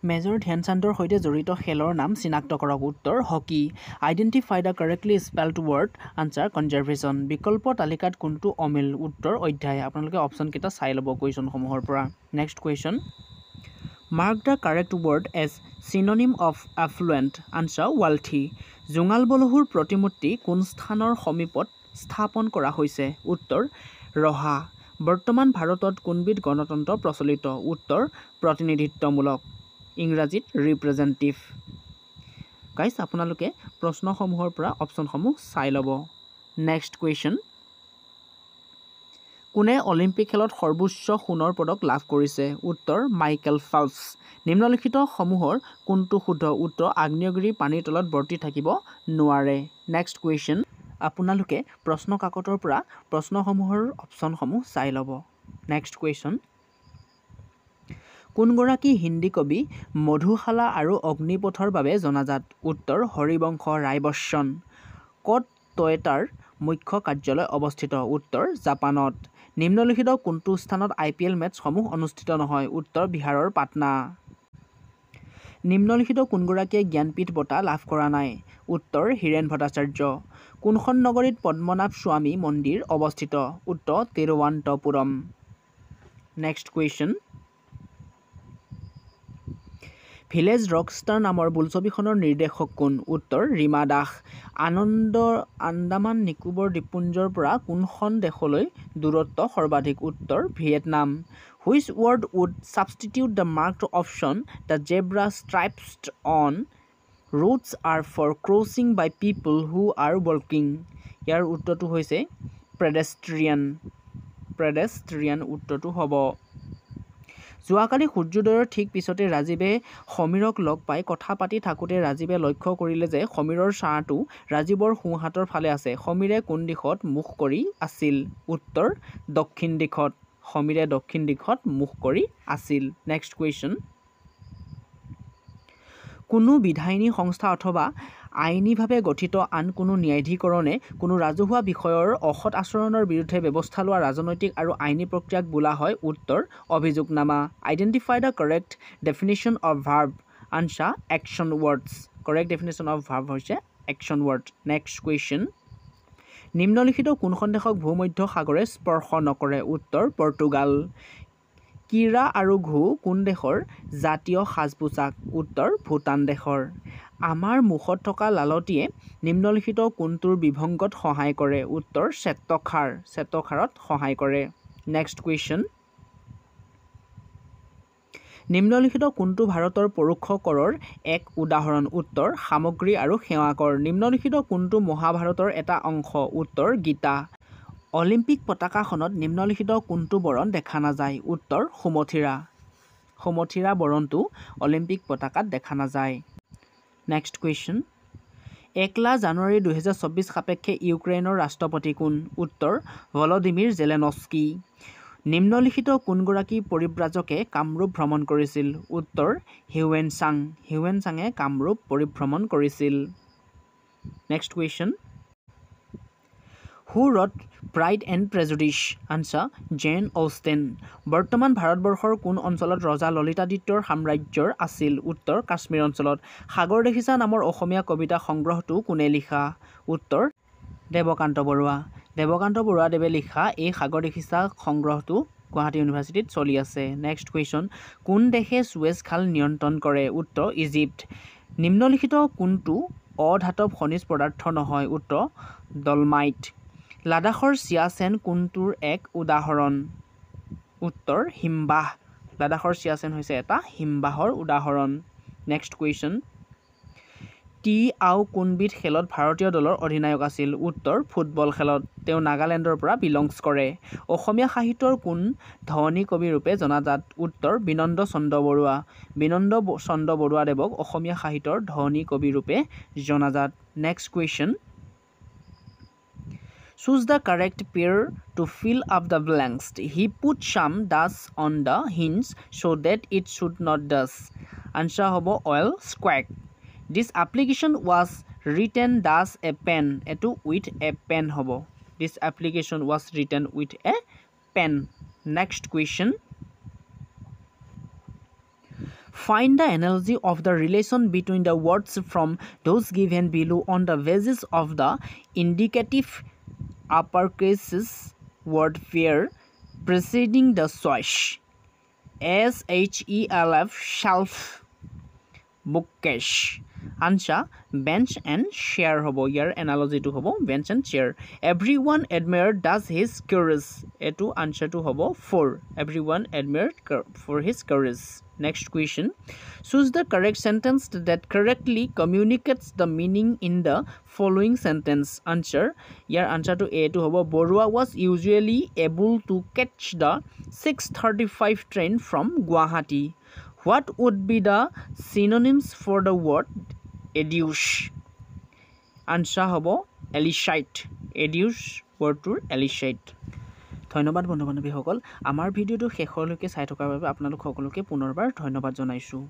Major ধ্যানচান্দৰ সৈতে জড়িত খেলৰ নাম চিনাক্ত কৰক উত্তৰ hockey identify the correctly spelled word answer conservation বিকল্প তালিকাত কোনটো অমিল উত্তৰ অধ্যায় আপোনালোকে অপশ্যনকেইটা চাই ল'ব কুৱেশ্যনসমূহৰ পৰা next question mark the correct word as synonym of affluent answer wealthy জোঙাল বলহুৰ প্ৰতিমূৰ্তি কোন স্থানৰ সমীপত স্থাপন কৰা হৈছে উত্তৰ ৰহা বৰ্তমান ভাৰতত কোনবিধ গণতন্ত্ৰ প্ৰচলিত উত্তৰ প্ৰতিনিধিত্বমূলক ইংৰাজীত ৰিপ্ৰেজেণ্টেটিভ গাইজ আপোনালোকে প্ৰশ্নসমূহৰ পৰা অপশ্যনসমূহ চাই ল'ব নেক্সট কুৱেশ্যন কোনে অলিম্পিক খেলত সৰ্বোচ্চ সোণৰ পদক লাভ কৰিছে উত্তৰ মাইকেল ফেল্পছ নিম্নলিখিত সমূহৰ কোনটো শুদ্ধ উত্তৰ আগ্নেয়গিৰি পানীৰ তলত বৰ্তি থাকিব নোৱাৰে নেক্সট কুৱেশ্যন আপোনালোকে প্ৰশ্ন কাকতৰ পৰা প্ৰশ্নসমূহৰ অপশ্যনসমূহ চাই ল'ব নেক্সট কুৱেশ্যন কোনগৰাকী হিন্দী কবি মধুশালা আৰু অগ্নিপথৰ বাবে জনাজাত উত্তৰ হৰিবংশ ৰায় বচ্চন ক'ত টয়োটাৰ মুখ্য কাৰ্যালয় অৱস্থিত উত্তৰ জাপানত নিম্নলিখিত কোনটো স্থানত IPL মেটছসমূহ অনুষ্ঠিত নহয় উত্তৰ বিহাৰৰ পাটনা নিম্নলিখিত কোনগৰাকীয়ে জ্ঞানপীঠ বঁটা লাভ কৰা নাই উত্তৰ হীৰেণ ভট্টাচাৰ্য কোনখন নগৰীত পদ্মনাভ স্বামী মন্দিৰ অৱস্থিত উত্তৰ Thiruvananthapuram next question village Rockstar নামৰ বোলছবিখনৰ নিৰ্দেশক কোন উত্তৰ ৰীমা দাস আন্দামান নিকোবৰ দ্বীপপুঞ্জৰ পৰা কোনখন দেশলৈ দূৰত্ব সৰ্বাধিক উত্তৰ Vietnam which word would substitute the marked option the zebra striped on roads are for crossing by people who are working ইয়াৰ উত্তৰটো হৈছে প্ৰেডেষ্ট্ৰিয়ান উত্তৰটো হ'ব যোৱাকালি সূৰ্যোদয়ৰ ঠিক পিছতে ৰাজীৱে সমীৰক লগ পাই কথা পাতি থাকোঁতে ৰাজীৱে লক্ষ্য কৰিলে যে সমীৰৰ ছাঁটো ৰাজীৱৰ সোঁহাতৰ ফালে আছে সমীৰে কোন দিশত মুখ কৰি আছিল উত্তৰ দক্ষিণ দিশত সমীৰে দক্ষিণ দিশত মুখ কৰি আছিল নেক্সট কুৱেশ্যন কোনো বিধায়িনী সংস্থা অথবা আইনীভাৱে গঠিত আন কোনো ন্যায়াধিকৰণে কোনো ৰাজহুৱা বিষয়ৰ অসৎ আচৰণৰ বিৰুদ্ধে ব্যৱস্থা লোৱা ৰাজনৈতিক আৰু আইনী প্ৰক্ৰিয়াক বোলা হয় উত্তৰ অভিযোগনামা identify the correct definition of verb answer action words correct definition of verb হৈছে একশ্যন ৱৰ্ড নেক্সট কুৱেশ্যন নিম্নলিখিত কোনখন দেশক ভূমধ্য সাগৰে স্পৰ্শ নকৰে উত্তৰ পৰ্তুগাল কিৰা আৰু ঘু কোন দেশৰ জাতীয় সাজ পোছাক উত্তৰ ভূটান দেশৰ আমাৰ মুখত থকা লালটিয়ে নিম্নলিখিত কোনটোৰ বিভংগত সহায় কৰে উত্তৰ শ্বেতসাৰত সহায় কৰে নেক্সট কুৱেশ্যন নিম্নলিখিত কোনটো ভাৰতৰ পৰোক্ষ কৰৰ এক উদাহৰণ উত্তৰ সামগ্ৰী আৰু সেৱা কৰ নিম্নলিখিত কোনটো মহাভাৰতৰ এটা অংশ উত্তৰ গীতা অলিম্পিক পতাকাখনত নিম্নলিখিত কোনটো বৰণ দেখা নাযায় উত্তৰ সুমথিৰা বৰণটো অলিম্পিক পতাকাত দেখা নাযায় নেক্সট কুৱেশ্যন 1 জানুৱাৰী 2024 সাপেক্ষে ইউক্ৰেইনৰ ৰাষ্ট্ৰপতি কোন উত্তৰ ভলদিমিৰ জেলেনস্কি নিম্নলিখিত কোনগৰাকী পৰিব্ৰাজকে কামৰূপ ভ্ৰমণ কৰিছিল উত্তৰ হিউৱেন চাঙে কামৰূপ পৰিভ্ৰমণ কৰিছিল next question who wrote pride and prejudice answer Jane Austen বৰ্তমান ভাৰতবৰ্ষৰ কোন অঞ্চলত ৰজা ললিতাদিত্যৰ সাম্ৰাজ্যৰ আছিল উত্তৰ কাশ্মীৰ অঞ্চলত সাগৰ দেখিছা নামৰ অসমীয়া কবিতা সংগ্ৰহটো কোনে লিখা উত্তৰ দেৱকান্ত বৰুৱাদেৱে লিখা এই সাগৰ দেখিছা সংগ্ৰহটো গুৱাহাটী ইউনিভাৰ্চিটিত চলি আছে নেক্সট কুৱেশ্যন কোন দেশে সুৱেজ খাল নিয়ন্ত্ৰণ কৰে উত্তৰ ইজিপ্ত নিম্নলিখিত কোনটো অধাতৱ খনিজ পদাৰ্থ নহয় উত্তৰ ডলমাইট লাডাখৰ চিয়াচেন কোনটোৰ এক উদাহৰণ উত্তৰ হিমবাহ লাডাখৰ চিয়াচেন হৈছে এটা হিমবাহৰ উদাহৰণ নেক্সট কুৱেশ্যন টি আও কোনবিধ খেলত ভাৰতীয় দলৰ অধিনায়ক আছিল উত্তৰ ফুটবল খেলত তেওঁ নাগালেণ্ডৰ পৰা বিলংছ কৰে অসমীয়া সাহিত্যৰ কোন ধনী কবি ৰূপে জনাজাত উত্তৰ বিনন্দ চন্দ্ৰ বৰুৱাদেৱক অসমীয়া সাহিত্যৰ ধনী কবি ৰূপে জনাজাত next question Choose the correct pair to fill up the blanks. He put some dust on the hinge so that it should not dust. Answer hobo oil squack. This application was written thus a pen. Etu with a pen hobo. This application was written with a pen. Next question. Find the analogy of the relation between the words from those given below on the basis of the indicative uppercases word pair preceding the choice. SHELF, shelf, bookcase. Answer, bench and chair hobo. Here analogy to hobo bench and chair. Everyone admired does his courage. Etu answer to hobo 4. Everyone admired for his courage. Next question. Choose the correct sentence that correctly communicates the meaning in the following sentence. Answer. Here answer to A to hobo Borua was usually able to catch the 6:35 train from Guwahati. What would be the synonyms for the word educe? Answer hobo elicite. Educe wordটোৰ elicite. ধন্যবাদ বন্ধু বান্ধৱীসকল, আমাৰ ভিডিঅ'টো শেষলৈকে চাই থকাৰ বাবে আপোনালোক সকলোকে পুনৰবাৰ ধন্যবাদ জনাইছোঁ।